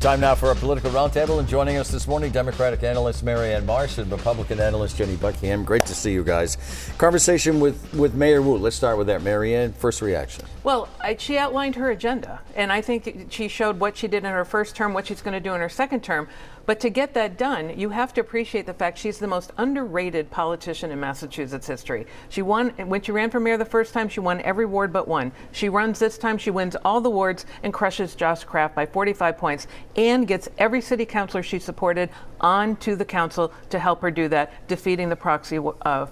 Time now for our political roundtable, and joining us this morning, Democratic analyst Marianne Marsh and Republican analyst Jenny Buckingham. Great to see you guys. Conversation with Mayor Wu. Let's start with that. Marianne, first reaction. Well, she outlined her agenda, and I think she showed what she did in her first term, what she's going to do in her second term. But to get that done, you have to appreciate the fact she's the most underrated politician in Massachusetts history. She won, when she ran for mayor the first time, she won every ward but one. She runs this time, she wins all the wards and crushes Josh Kraft by 45 points and gets every city councilor she supported onto the council to help her do that, defeating the proxy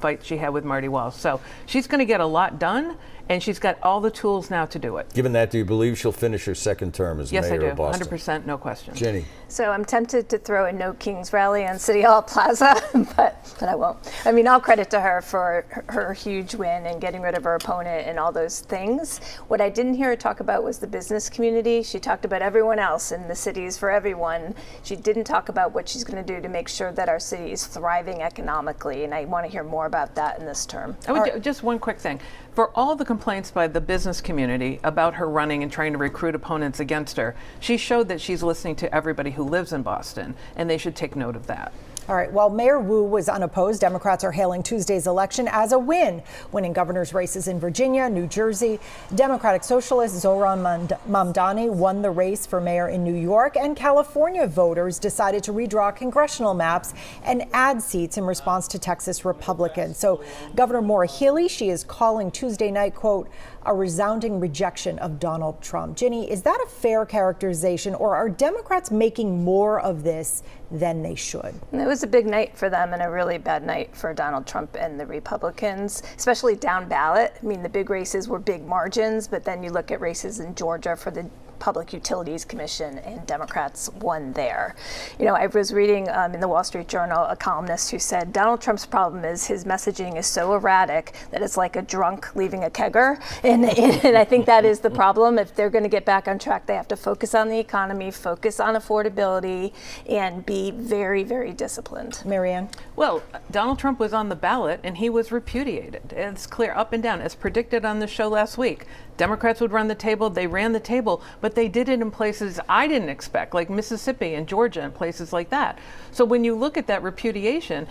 fight she had with Marty Walsh. So she's going to get a lot done, and she's got all the tools now to do it. Given that, do you believe she'll finish her second term as mayor of Boston? Yes, I do. 100%, no question. Jenny. So I'm tempted to throw a No Kings rally on City Hall Plaza, but I won't. I mean, all credit to her for her huge win and getting rid of her opponent and all those things. What I didn't hear her talk about was the business community. She talked about everyone else and the cities for everyone. She didn't talk about what she's going to do to make sure that our city is thriving economically, and I want to hear more about that in this term. Just one quick thing. For all the complaints by the business community about her running and trying to recruit opponents against her, she showed that she's listening to everybody who lives in Boston, and they should take note of that. All right. While Mayor Wu was unopposed, Democrats are hailing Tuesday's election as a win, winning governor's races in Virginia, New Jersey. Democratic socialist Zohran Mamdani won the race for mayor in New York, and California voters decided to redraw congressional maps and add seats in response to Texas Republicans. So Governor Maura Healey, she is calling Tuesday night, quote, a resounding rejection of Donald Trump. Ginny, is that a fair characterization, or are Democrats making more of this than they should? It was a big night for them and a really bad night for Donald Trump and the Republicans, especially down ballot. I mean, the big races were big margins, but then you look at races in Georgia for the Public Utilities Commission, and Democrats won there. You know, I was reading in the Wall Street Journal a columnist who said Donald Trump's problem is his messaging is so erratic that it's like a drunk leaving a kegger, and I think that is the problem. If they're going to get back on track, they have to focus on the economy, focus on affordability, and be very, very disciplined. Marianne? Well, Donald Trump was on the ballot and he was repudiated. It's clear up and down, as predicted on the show last week. Democrats would run the table, they ran the table, but they did it in places I didn't expect, like Mississippi and Georgia and places like that. So when you look at that repudiation,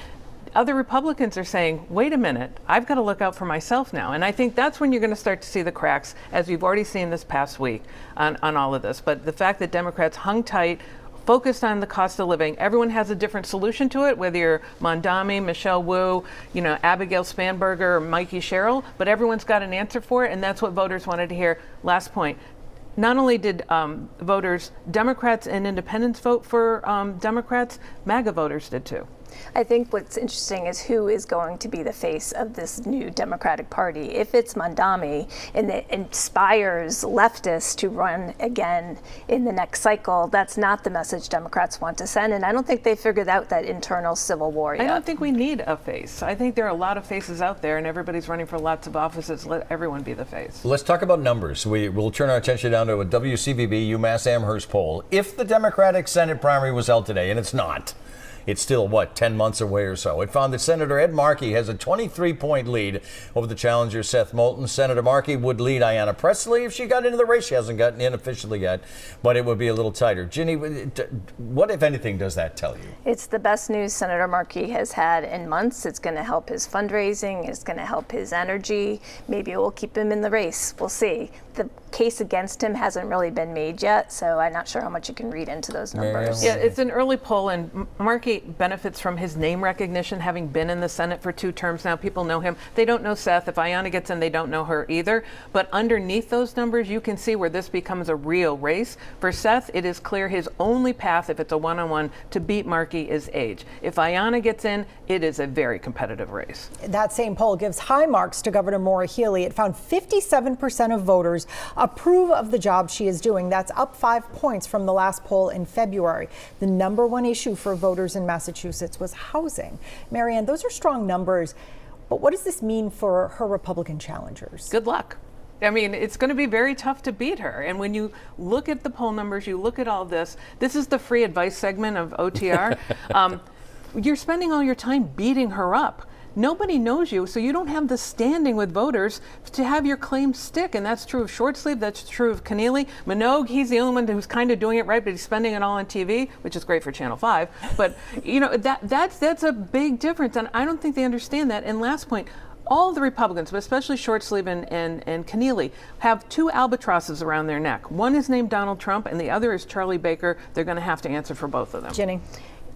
other Republicans are saying, wait a minute, I've got to look out for myself now. And I think that's when you're going to start to see the cracks, as we've already seen this past week on all of this. But the fact that Democrats hung tight, focused on the cost of living. Everyone has a different solution to it, whether you're Mamdani, Michelle Wu, Abigail Spanberger, or Mikey Sherrill, but everyone's got an answer for it, and that's what voters wanted to hear. Last point. Not only did voters, Democrats and independents vote for Democrats, MAGA voters did too. I think what's interesting is who is going to be the face of this new Democratic Party. If it's Mamdani and it inspires leftists to run again in the next cycle, that's not the message Democrats want to send. And I don't think they figured out that internal civil war yet. I don't think we need a face. I think there are a lot of faces out there, and everybody's running for lots of offices. Let everyone be the face. Let's talk about numbers. We'll turn our attention down to a WCVB UMass Amherst poll. If the Democratic Senate primary was held today, and it's not, it's still, 10 months away or so. It found that Senator Ed Markey has a 23-point lead over the challenger Seth Moulton. Senator Markey would lead Ayanna Pressley if she got into the race. She hasn't gotten in officially yet, but it would be a little tighter. Ginny, what, if anything, does that tell you? It's the best news Senator Markey has had in months. It's going to help his fundraising. It's going to help his energy. Maybe it will keep him in the race. We'll see. The case against him hasn't really been made yet, so I'm not sure how much you can read into those numbers. Yeah, it's an early poll, and Markey benefits from his name recognition, having been in the Senate for 2 terms now. People know him. They don't know Seth. If Ayanna gets in, they don't know her either. But underneath those numbers, you can see where this becomes a real race. For Seth, it is clear his only path, if it's a one-on-one, to beat Markey is age. If Ayanna gets in, it is a very competitive race. That same poll gives high marks to Governor Maura Healey. It found 57% of voters approve of the job she is doing. That's up 5 points from the last poll in February. The #1 issue for voters in Massachusetts was housing. Marianne, those are strong numbers, but what does this mean for her Republican challengers? Good luck. I mean, it's going to be very tough to beat her. And when you look at the poll numbers, you look at all this is the free advice segment of OTR. You're spending all your time beating her up. nobody knows you, so you don't have the standing with voters to have your claim stick. And that's true of Shortsleeve, that's true of Keneally. Minogue, he's the only one who's kind of doing it right, but he's spending it all on TV, which is great for Channel 5. But, you know, that's a big difference, and I don't think they understand that. And last point, all the Republicans, but especially Shortsleeve and Keneally, have two albatrosses around their neck. One is named Donald Trump, and the other is Charlie Baker. They're going to have to answer for both of them. Ginny.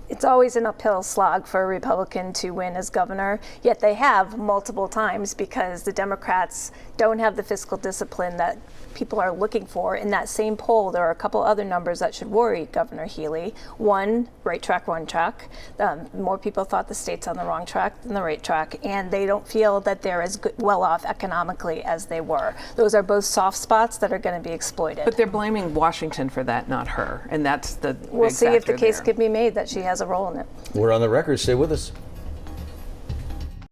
It's always an uphill slog for a Republican to win as governor, yet they have multiple times because the Democrats don't have the fiscal discipline that people are looking for. In that same poll, there are a couple other numbers that should worry Governor Healy. One, right track, wrong track. More people thought the state's on the wrong track than the right track, and they don't feel that they're as well off economically as they were. Those are both soft spots that are going to be exploited. But they're blaming Washington for that, not her, and that's the We'll big see if the factor case there. can be made that she has a role in it. We're on the record. Stay with us.